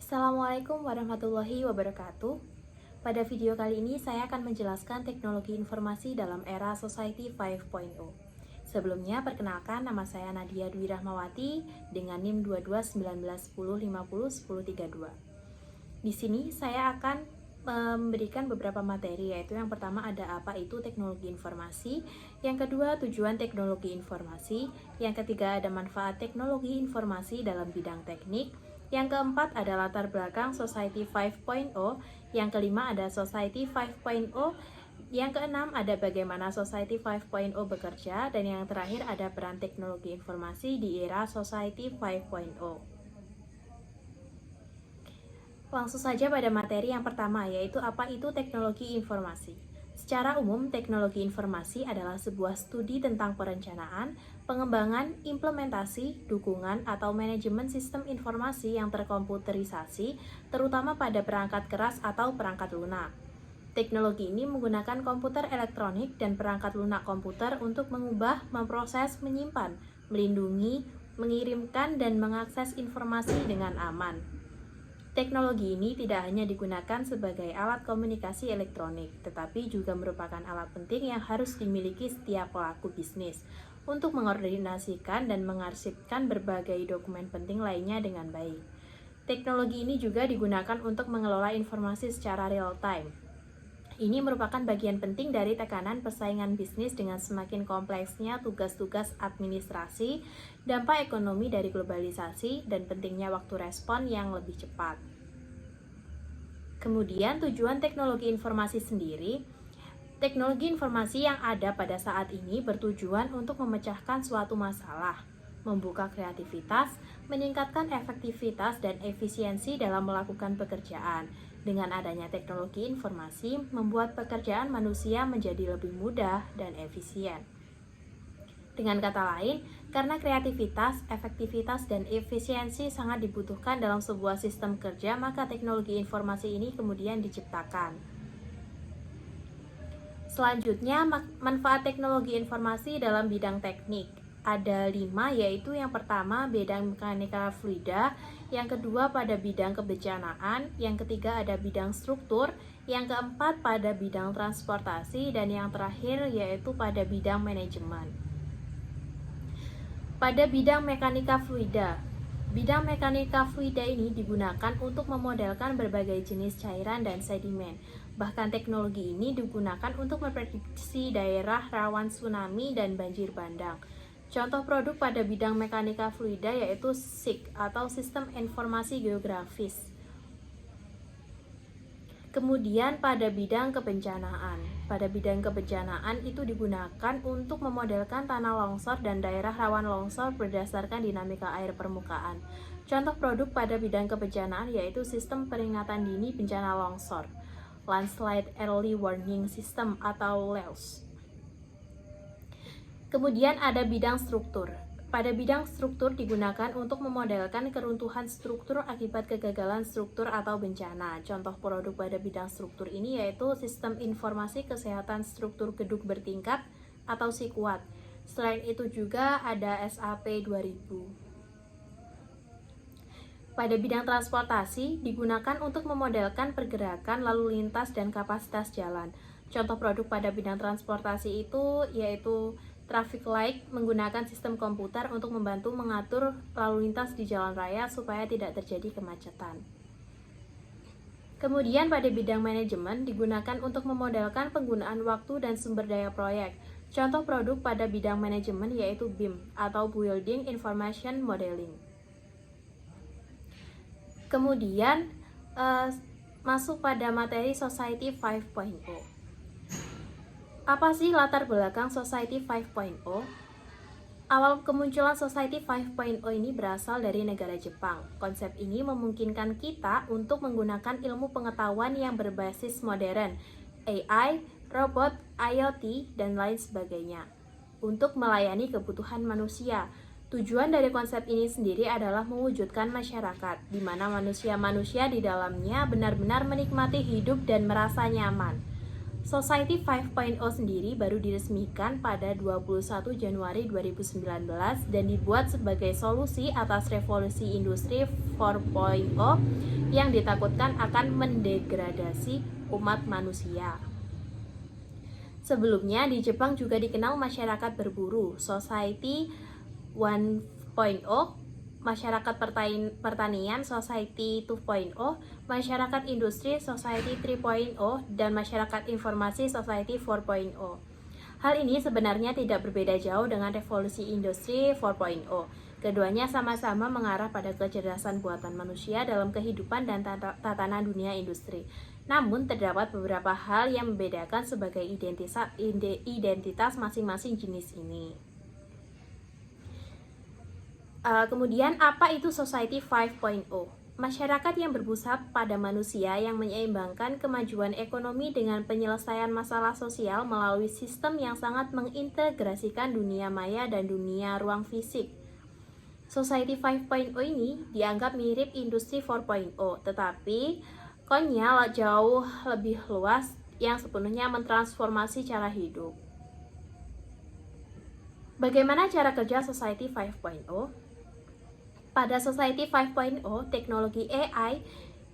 Assalamualaikum warahmatullahi wabarakatuh. Pada video kali ini saya akan menjelaskan teknologi informasi dalam era Society 5.0. Sebelumnya, perkenalkan nama saya Nadia Dwi Rahmawati dengan NIM 221910501032. Di sini saya akan memberikan beberapa materi, yaitu yang pertama ada apa itu teknologi informasi, yang kedua tujuan teknologi informasi, yang ketiga ada manfaat teknologi informasi dalam bidang teknik, yang keempat ada latar belakang Society 5.0, yang kelima ada Society 5.0, yang keenam ada bagaimana Society 5.0 bekerja, dan yang terakhir ada peran teknologi informasi di era Society 5.0. Langsung saja pada materi yang pertama, yaitu apa itu teknologi informasi. Secara umum, teknologi informasi adalah sebuah studi tentang perencanaan, pengembangan, implementasi, dukungan, atau manajemen sistem informasi yang terkomputerisasi, terutama pada perangkat keras atau perangkat lunak. Teknologi ini menggunakan komputer elektronik dan perangkat lunak komputer untuk mengubah, memproses, menyimpan, melindungi, mengirimkan, dan mengakses informasi dengan aman. Teknologi ini tidak hanya digunakan sebagai alat komunikasi elektronik, tetapi juga merupakan alat penting yang harus dimiliki setiap pelaku bisnis untuk mengordinasikan dan mengarsipkan berbagai dokumen penting lainnya dengan baik. Teknologi ini juga digunakan untuk mengelola informasi secara real time. Ini merupakan bagian penting dari tekanan persaingan bisnis dengan semakin kompleksnya tugas-tugas administrasi, dampak ekonomi dari globalisasi, dan pentingnya waktu respon yang lebih cepat. Kemudian tujuan teknologi informasi sendiri. Teknologi informasi yang ada pada saat ini bertujuan untuk memecahkan suatu masalah, membuka kreativitas, meningkatkan efektivitas dan efisiensi dalam melakukan pekerjaan. Dengan adanya teknologi informasi, membuat pekerjaan manusia menjadi lebih mudah dan efisien. Dengan kata lain, karena kreativitas, efektivitas, dan efisiensi sangat dibutuhkan dalam sebuah sistem kerja, maka teknologi informasi ini kemudian diciptakan. Selanjutnya, manfaat teknologi informasi dalam bidang teknik. Ada 5, yaitu yang pertama bidang mekanika fluida, yang kedua pada bidang kebencanaan, yang ketiga ada bidang struktur, yang keempat pada bidang transportasi, dan yang terakhir yaitu pada bidang manajemen. Pada bidang mekanika fluida, bidang mekanika fluida ini digunakan untuk memodelkan berbagai jenis cairan dan sedimen. Bahkan teknologi ini digunakan untuk memprediksi daerah rawan tsunami dan banjir bandang. Contoh produk pada bidang mekanika fluida yaitu SIG atau Sistem Informasi Geografis. Kemudian pada bidang kebencanaan. Pada bidang kebencanaan itu digunakan untuk memodelkan tanah longsor dan daerah rawan longsor berdasarkan dinamika air permukaan. Contoh produk pada bidang kebencanaan yaitu Sistem Peringatan Dini Bencana Longsor, Landslide Early Warning System atau LEWS. Kemudian ada bidang struktur. Pada bidang struktur digunakan untuk memodelkan keruntuhan struktur akibat kegagalan struktur atau bencana. Contoh produk pada bidang struktur ini yaitu Sistem Informasi Kesehatan Struktur Gedung Bertingkat atau SIKWAT. Selain itu juga ada SAP 2000. Pada bidang transportasi digunakan untuk memodelkan pergerakan lalu lintas dan kapasitas jalan. Contoh produk pada bidang transportasi itu yaitu traffic light menggunakan sistem komputer untuk membantu mengatur lalu lintas di jalan raya supaya tidak terjadi kemacetan. Kemudian pada bidang manajemen digunakan untuk memodelkan penggunaan waktu dan sumber daya proyek. Contoh produk pada bidang manajemen yaitu BIM atau Building Information Modeling. Kemudian masuk pada materi Society 5.0. Apa sih latar belakang Society 5.0? Awal kemunculan Society 5.0 ini berasal dari negara Jepang. Konsep ini memungkinkan kita untuk menggunakan ilmu pengetahuan yang berbasis modern, AI, robot, IoT, dan lain sebagainya, untuk melayani kebutuhan manusia. Tujuan dari konsep ini sendiri adalah mewujudkan masyarakat, di mana manusia-manusia di dalamnya benar-benar menikmati hidup dan merasa nyaman. Society 5.0 sendiri baru diresmikan pada 21 Januari 2019 dan dibuat sebagai solusi atas revolusi industri 4.0 yang ditakutkan akan mendegradasi umat manusia. Sebelumnya di Jepang juga dikenal masyarakat berburu, Society 1.0, masyarakat pertanian Society 2.0, masyarakat industri Society 3.0, dan masyarakat informasi Society 4.0. Hal ini sebenarnya tidak berbeda jauh dengan revolusi industri 4.0. Keduanya sama-sama mengarah pada kecerdasan buatan manusia dalam kehidupan dan tatanan dunia industri. Namun terdapat beberapa hal yang membedakan sebagai identitas masing-masing jenis ini. Kemudian apa itu Society 5.0? Masyarakat yang berpusat pada manusia yang menyeimbangkan kemajuan ekonomi dengan penyelesaian masalah sosial melalui sistem yang sangat mengintegrasikan dunia maya dan dunia ruang fisik. Society 5.0 ini dianggap mirip industri 4.0, tetapi konyol jauh lebih luas yang sepenuhnya mentransformasi cara hidup. Bagaimana cara kerja Society 5.0? Pada Society 5.0, teknologi AI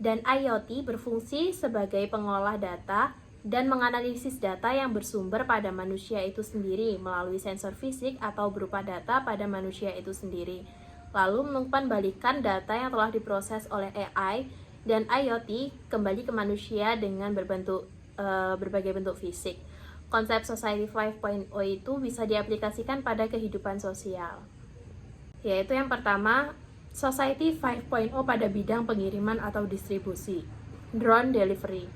dan IoT berfungsi sebagai pengolah data dan menganalisis data yang bersumber pada manusia itu sendiri melalui sensor fisik atau berupa data pada manusia itu sendiri. Lalu mengembalikan data yang telah diproses oleh AI dan IoT kembali ke manusia dengan berbagai bentuk fisik. Konsep Society 5.0 itu bisa diaplikasikan pada kehidupan sosial. Yaitu yang pertama, Society 5.0 pada bidang pengiriman atau distribusi, drone delivery.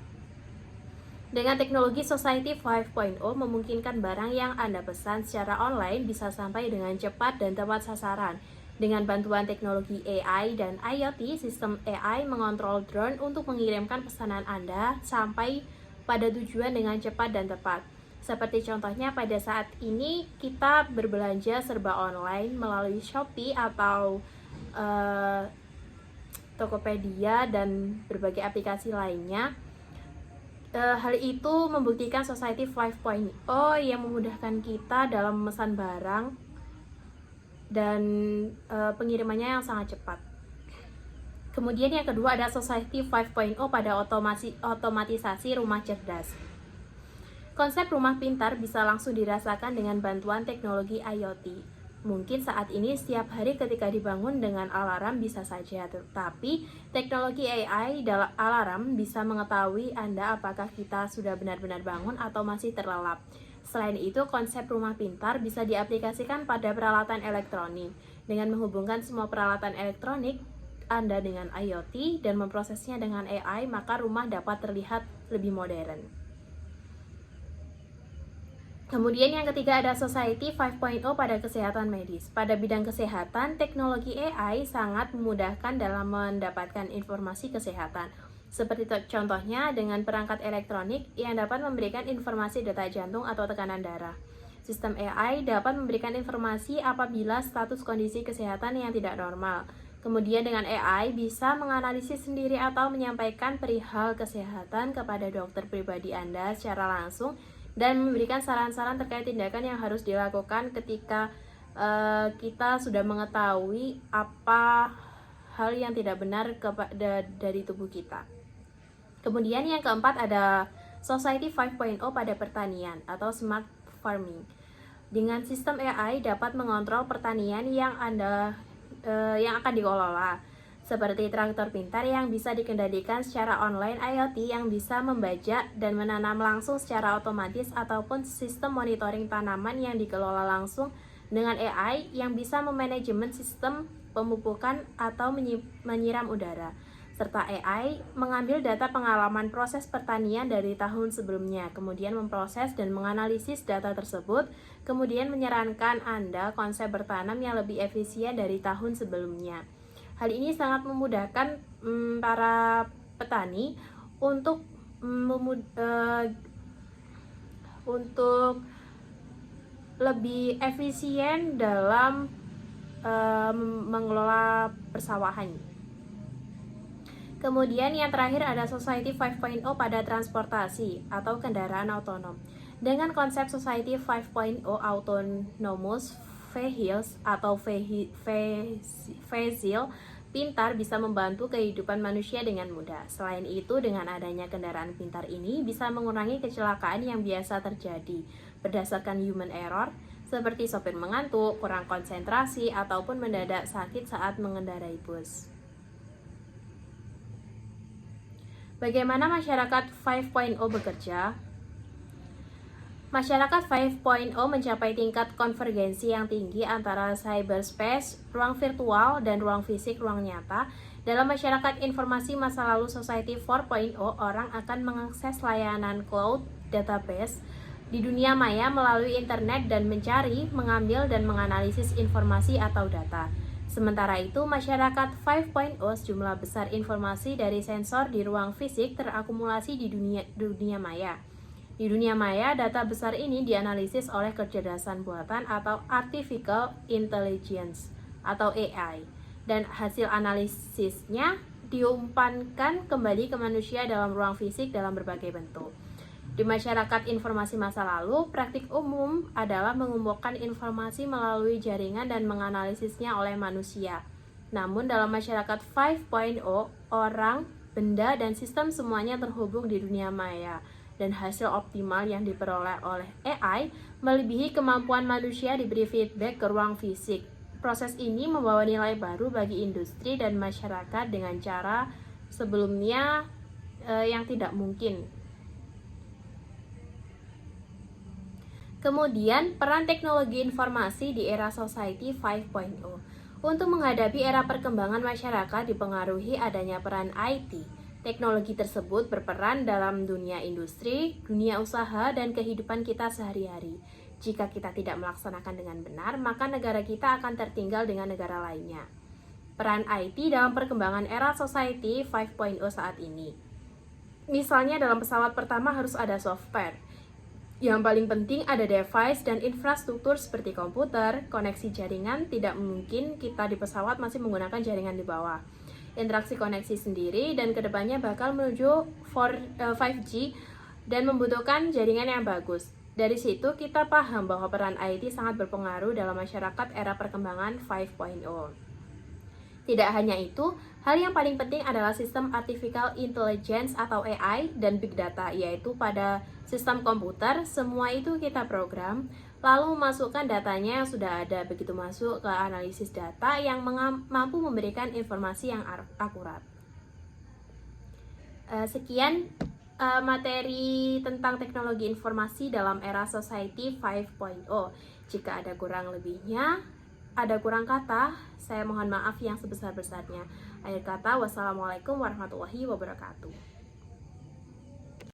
Dengan teknologi Society 5.0 memungkinkan barang yang Anda pesan secara online bisa sampai dengan cepat dan tepat sasaran. Dengan bantuan teknologi AI dan IoT, sistem AI mengontrol drone untuk mengirimkan pesanan Anda sampai pada tujuan dengan cepat dan tepat. Seperti contohnya pada saat ini kita berbelanja serba online melalui Shopee atau Tokopedia dan berbagai aplikasi lainnya. Hal itu membuktikan Society 5.0 yang memudahkan kita dalam memesan barang dan pengirimannya yang sangat cepat. Kemudian yang kedua ada Society 5.0 pada otomatisasi rumah cerdas. Konsep rumah pintar bisa langsung dirasakan dengan bantuan teknologi IoT. Mungkin saat ini setiap hari ketika dibangun dengan alarm bisa saja, tetapi teknologi AI dalam alarm bisa mengetahui Anda apakah kita sudah benar-benar bangun atau masih terlelap. Selain itu, konsep rumah pintar bisa diaplikasikan pada peralatan elektronik. Dengan menghubungkan semua peralatan elektronik Anda dengan IoT dan memprosesnya dengan AI, maka rumah dapat terlihat lebih modern. Kemudian yang ketiga ada Society 5.0 pada kesehatan medis. Pada bidang kesehatan, teknologi AI sangat memudahkan dalam mendapatkan informasi kesehatan. Seperti contohnya dengan perangkat elektronik yang dapat memberikan informasi detak jantung atau tekanan darah. Sistem AI dapat memberikan informasi apabila status kondisi kesehatan yang tidak normal. Kemudian dengan AI bisa menganalisis sendiri atau menyampaikan perihal kesehatan kepada dokter pribadi Anda secara langsung dan memberikan saran-saran terkait tindakan yang harus dilakukan ketika kita sudah mengetahui apa hal yang tidak benar dari tubuh kita. Kemudian yang keempat ada Society 5.0 pada pertanian atau smart farming. Dengan sistem AI dapat mengontrol pertanian yang akan dikelola, seperti traktor pintar yang bisa dikendalikan secara online, IoT yang bisa membajak dan menanam langsung secara otomatis, ataupun sistem monitoring tanaman yang dikelola langsung dengan AI yang bisa memanajemen sistem pemupukan atau menyiram udara. Serta AI mengambil data pengalaman proses pertanian dari tahun sebelumnya, kemudian memproses dan menganalisis data tersebut, kemudian menyarankan Anda konsep bertanam yang lebih efisien dari tahun sebelumnya. Hal ini sangat memudahkan para petani untuk lebih efisien dalam mengelola persawahan. Kemudian yang terakhir ada Society 5.0 pada transportasi atau kendaraan otonom. Dengan konsep Society 5.0 Autonomous Vehicles atau vehicle pintar bisa membantu kehidupan manusia dengan mudah. Selain itu, dengan adanya kendaraan pintar ini bisa mengurangi kecelakaan yang biasa terjadi berdasarkan human error, seperti sopir mengantuk, kurang konsentrasi, ataupun mendadak sakit saat mengendarai bus. Bagaimana masyarakat 5.0 bekerja? Masyarakat 5.0 mencapai tingkat konvergensi yang tinggi antara cyberspace, ruang virtual, dan ruang fisik, ruang nyata. Dalam masyarakat informasi masa lalu Society 4.0, orang akan mengakses layanan cloud database di dunia maya melalui internet dan mencari, mengambil, dan menganalisis informasi atau data. Sementara itu, masyarakat 5.0 sejumlah besar informasi dari sensor di ruang fisik terakumulasi di dunia maya. Di dunia maya, data besar ini dianalisis oleh kecerdasan buatan atau Artificial Intelligence atau AI, dan hasil analisisnya diumpankan kembali ke manusia dalam ruang fisik dalam berbagai bentuk. Di masyarakat informasi masa lalu, praktik umum adalah mengumpulkan informasi melalui jaringan dan menganalisisnya oleh manusia. Namun dalam masyarakat 5.0, orang, benda, dan sistem semuanya terhubung di dunia maya, dan hasil optimal yang diperoleh oleh AI melebihi kemampuan manusia diberi feedback ke ruang fisik. Proses ini membawa nilai baru bagi industri dan masyarakat dengan cara sebelumnya yang tidak mungkin. Kemudian, peran teknologi informasi di era Society 5.0. Untuk menghadapi era perkembangan masyarakat dipengaruhi adanya peran IT. Teknologi tersebut berperan dalam dunia industri, dunia usaha, dan kehidupan kita sehari-hari. Jika kita tidak melaksanakan dengan benar, maka negara kita akan tertinggal dengan negara lainnya. Peran IT dalam perkembangan era Society 5.0 saat ini. Misalnya dalam pesawat pertama harus ada software. Yang paling penting ada device dan infrastruktur seperti komputer, koneksi jaringan. Tidak mungkin kita di pesawat masih menggunakan jaringan di bawah. Interaksi koneksi sendiri dan kedepannya bakal menuju 5G dan membutuhkan jaringan yang bagus. Dari situ kita paham bahwa peran IT sangat berpengaruh dalam masyarakat era perkembangan 5.0. Tidak hanya itu, hal yang paling penting adalah sistem Artificial Intelligence atau AI dan Big Data, yaitu pada sistem komputer, semua itu kita program, lalu memasukkan datanya yang sudah ada, begitu masuk ke analisis data yang mampu memberikan informasi yang akurat. Sekian materi tentang teknologi informasi dalam era Society 5.0. Jika ada kurang lebihnya, ada kurang kata, saya mohon maaf yang sebesar-besarnya. Akhir kata, wassalamualaikum warahmatullahi wabarakatuh.